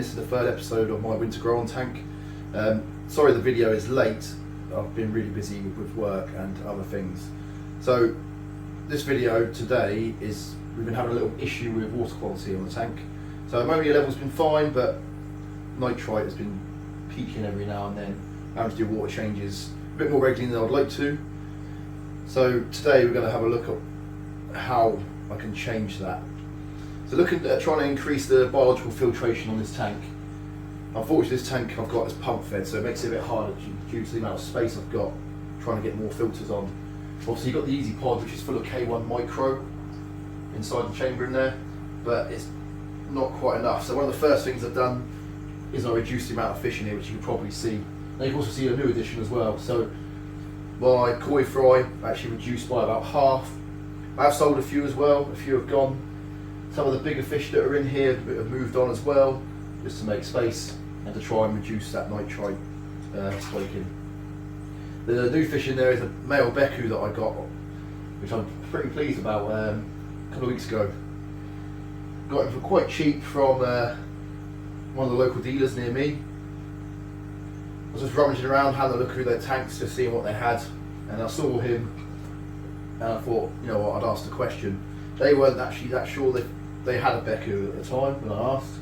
this is the third episode of my winter grow-on tank. Sorry the video is late, I've been really busy with work and other things. So this video today is, we've been having a little issue with water quality on the tank. So ammonia level's been fine, but nitrite has been peaking every now and then. I have to do water changes a bit more regularly than I would like to. So today we're going to have a look at how I can change that. So looking at trying to increase the biological filtration on this tank. Unfortunately this tank I've got is pump fed, so it makes it a bit harder due to the amount of space I've got trying to get more filters on. Obviously you've got the Easy Pod, which is full of K1 micro inside the chamber in there, but it's not quite enough. So one of the first things I've done is I reduced the amount of fish in here, which you can probably see. Now you can also see a new addition as well. So my koi fry actually reduced by about half. I have sold a few as well, a few have gone. Some of the bigger fish that are in here have moved on as well, just to make space and to try and reduce that nitrite spike in. The new fish in there is a male Beku that I got, which I'm pretty pleased about, a couple of weeks ago. Got him for quite cheap from one of the local dealers near me. I was just rummaging around, having a look through their tanks, just seeing what they had, and I saw him and I thought, you know what, I'd ask the question. They weren't actually that sure that they had a Beku at the time when I asked.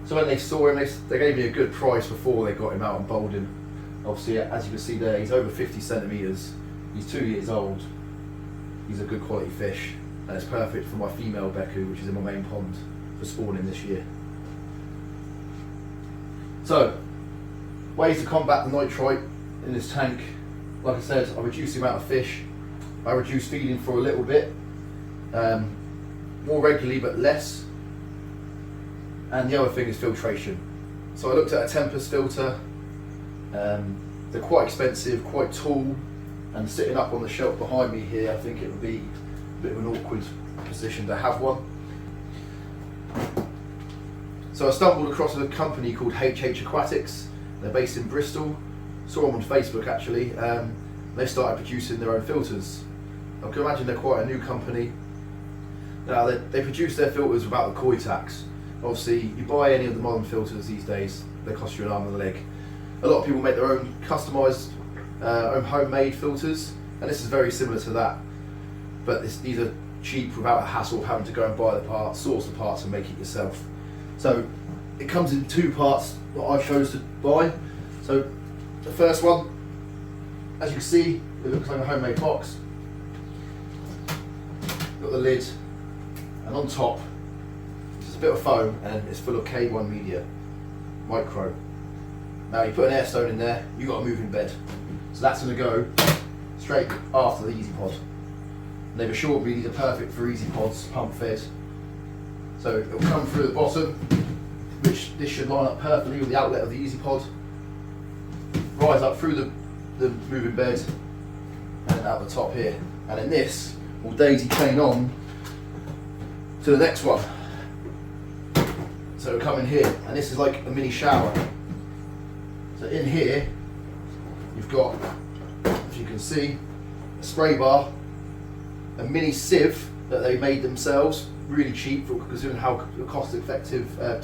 So when they saw him, they gave me a good price before they got him out and bowled him. Obviously, as you can see there, he's over 50 centimetres, he's 2 years old, he's a good quality fish, and it's perfect for my female Beku, which is in my main pond, for spawning this year. So, ways to combat the nitrite in this tank. Like I said, I reduced the amount of fish, I reduced feeding for a little bit, more regularly but less, and the other thing is filtration. So I looked at a Tempest filter. They're quite expensive, quite tall, and sitting up on the shelf behind me here, I think it would be a bit of an awkward position to have one. So I stumbled across a company called HH Aquatics. They're based in Bristol. Saw them on Facebook actually. They started producing their own filters. I can imagine they're quite a new company. Now they produce their filters without the koi tax. Obviously, you buy any of the modern filters these days, they cost you an arm and a leg. A lot of people make their own customised, own homemade filters, and this is very similar to that. But these are cheap without a hassle of having to go and buy the parts, source the parts and make it yourself. So it comes in two parts that I chose to buy. So the first one, as you can see, it looks like a homemade box. Got the lid, and on top there's a bit of foam and it's full of K1 media, micro. Now you put an air stone in there, you've got a moving bed. So that's going to go straight after the Easy Pod. And they've assured me these are perfect for Easy Pods, pump fed. So it'll come through the bottom, which this should line up perfectly with the outlet of the Easy Pod. Rise up through the moving bed and then out the top here. And then this will daisy chain on to the next one. So it'll come in here, and this is like a mini shower. So in here, you've got, as you can see, a spray bar, a mini sieve that they made themselves, really cheap for considering how cost effective. So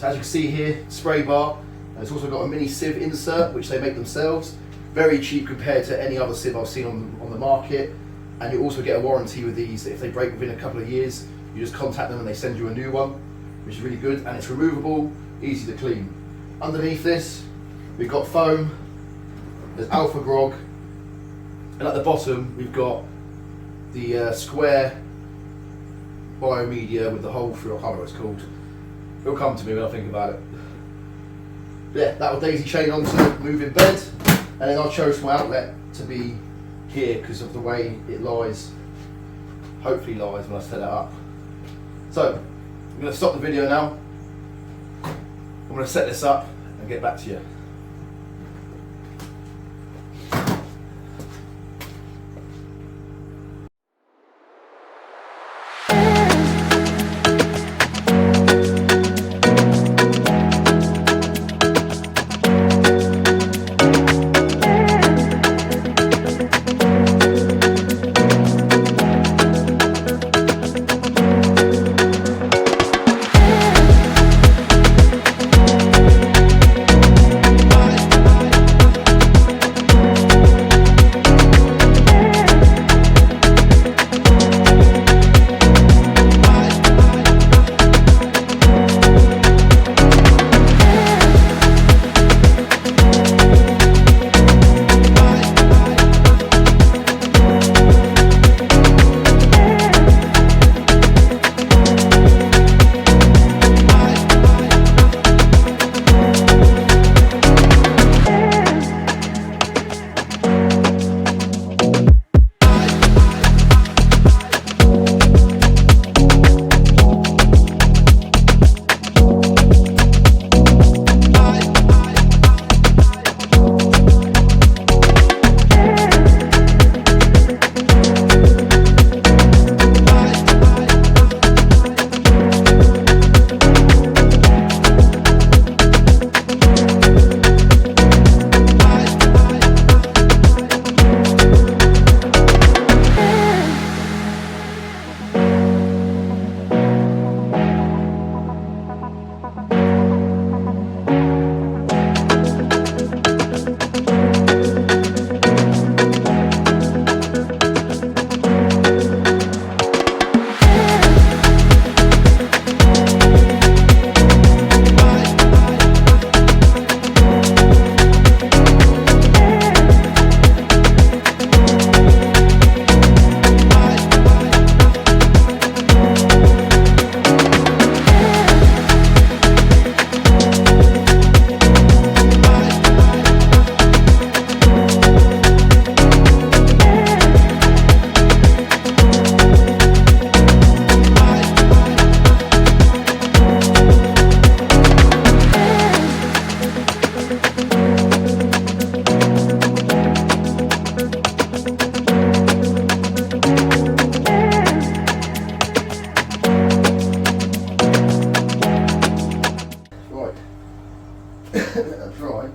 as you can see here, spray bar. And it's also got a mini sieve insert which they make themselves. Very cheap compared to any other sieve I've seen on the market. And you also get a warranty with these. If they break within a couple of years, you just contact them and they send you a new one, which is really good, and it's removable, easy to clean. Underneath this, we've got foam, there's alpha grog, and at the bottom we've got the square biomedia with the hole through. I can't remember what it's called. It'll come to me when I think about it. But yeah, that will daisy chain onto the moving bed, and then I chose my outlet to be here because of the way it lies, hopefully lies when I set it up. So I'm going to stop the video now. I'm going to set this up and get back to you. Dry, and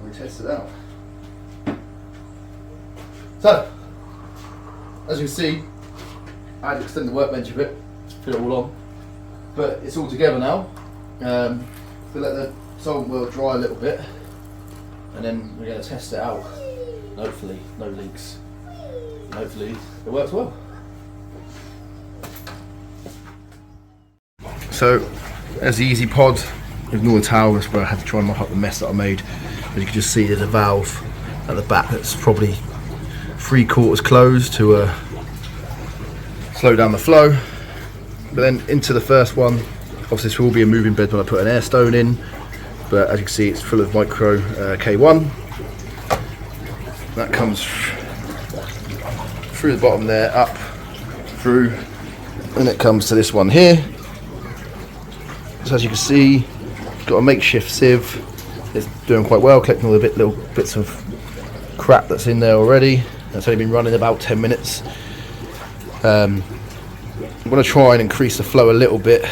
we test it out. So, as you can see, I had to extend the workbench a bit to fit it all on, but it's all together now. We'll let the solvent wheel dry a little bit, and then we're going to test it out. And hopefully, no leaks. And hopefully, it works well. So, there's the Easy Pod. Ignore the towel, that's where I had to try and mop up the mess that I made. As you can just see, there's a valve at the back that's probably 3/4 closed to slow down the flow. But then into the first one, obviously this will be a moving bed when I put an air stone in, but as you can see it's full of micro K1. That comes through the bottom there, up, through, and it comes to this one here. So as you can see, got a makeshift sieve. It's doing quite well, collecting all the little bits of crap that's in there already. It's only been running about 10 minutes. I'm going to try and increase the flow a little bit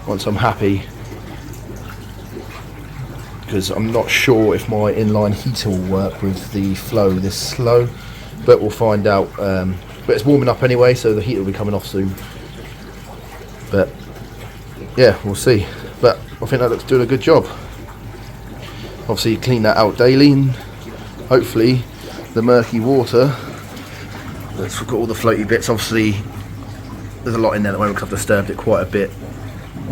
once I'm happy, because I'm not sure if my inline heater will work with the flow this slow, but we'll find out. But it's warming up anyway, so the heater will be coming off soon. But yeah, we'll see. But I think that looks doing a good job. Obviously clean that out daily, and hopefully the murky water, let's look at all the floaty bits. Obviously there's a lot in there at the moment because I've disturbed it quite a bit,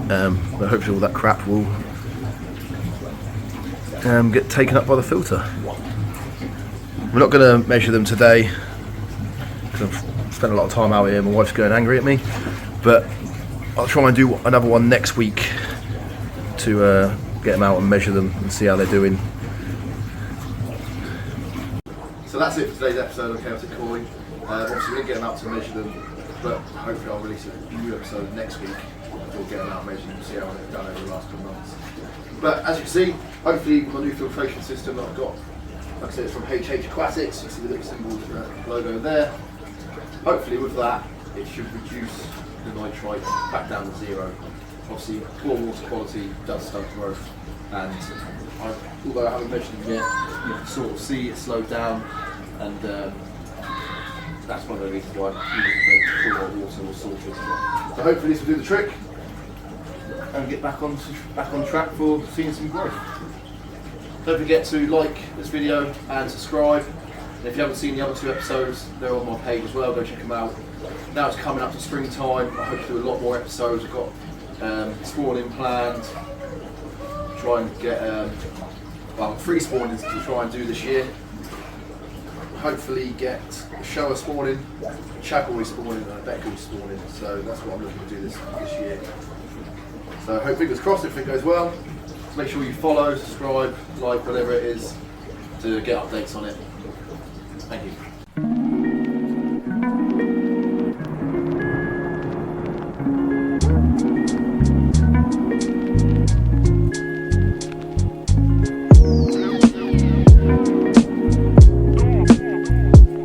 but hopefully all that crap will get taken up by the filter. We're not going to measure them today because I've spent a lot of time out here. My wife's going angry at me, but I'll try and do another one next week to get them out and measure them and see how they're doing. So that's it for today's episode of Chaotic Coin. Obviously we didn't get them out to measure them, but hopefully I'll release a new episode next week. We'll get them out and measure them and see how they've done over the last couple of months. But as you can see, hopefully my new filtration system that I've got, like I said, it's from HH Classics. You see the little symbol logo there. Hopefully with that it should reduce the nitrite back down to zero. Obviously poor water quality does stunt growth, and although I haven't measured them yet, you can sort of see it slowed down, and that's one of the reasons why poor water was sorted. So hopefully this will do the trick and get back on track for seeing some growth. Don't forget to like this video and subscribe. And if you haven't seen the other 2 episodes, they're on my page as well, go check them out. Now it's coming up to springtime, I hope to do a lot more episodes. I've got spawning planned, try and get 3 spawnings to try and do this year. Hopefully get a shower spawning, a Chagoi spawning and a Beckel spawning, so that's what I'm looking to do this year. So I hope, fingers crossed, if it goes well. So make sure you follow, subscribe, like, whatever it is, to get updates on it. Thank you.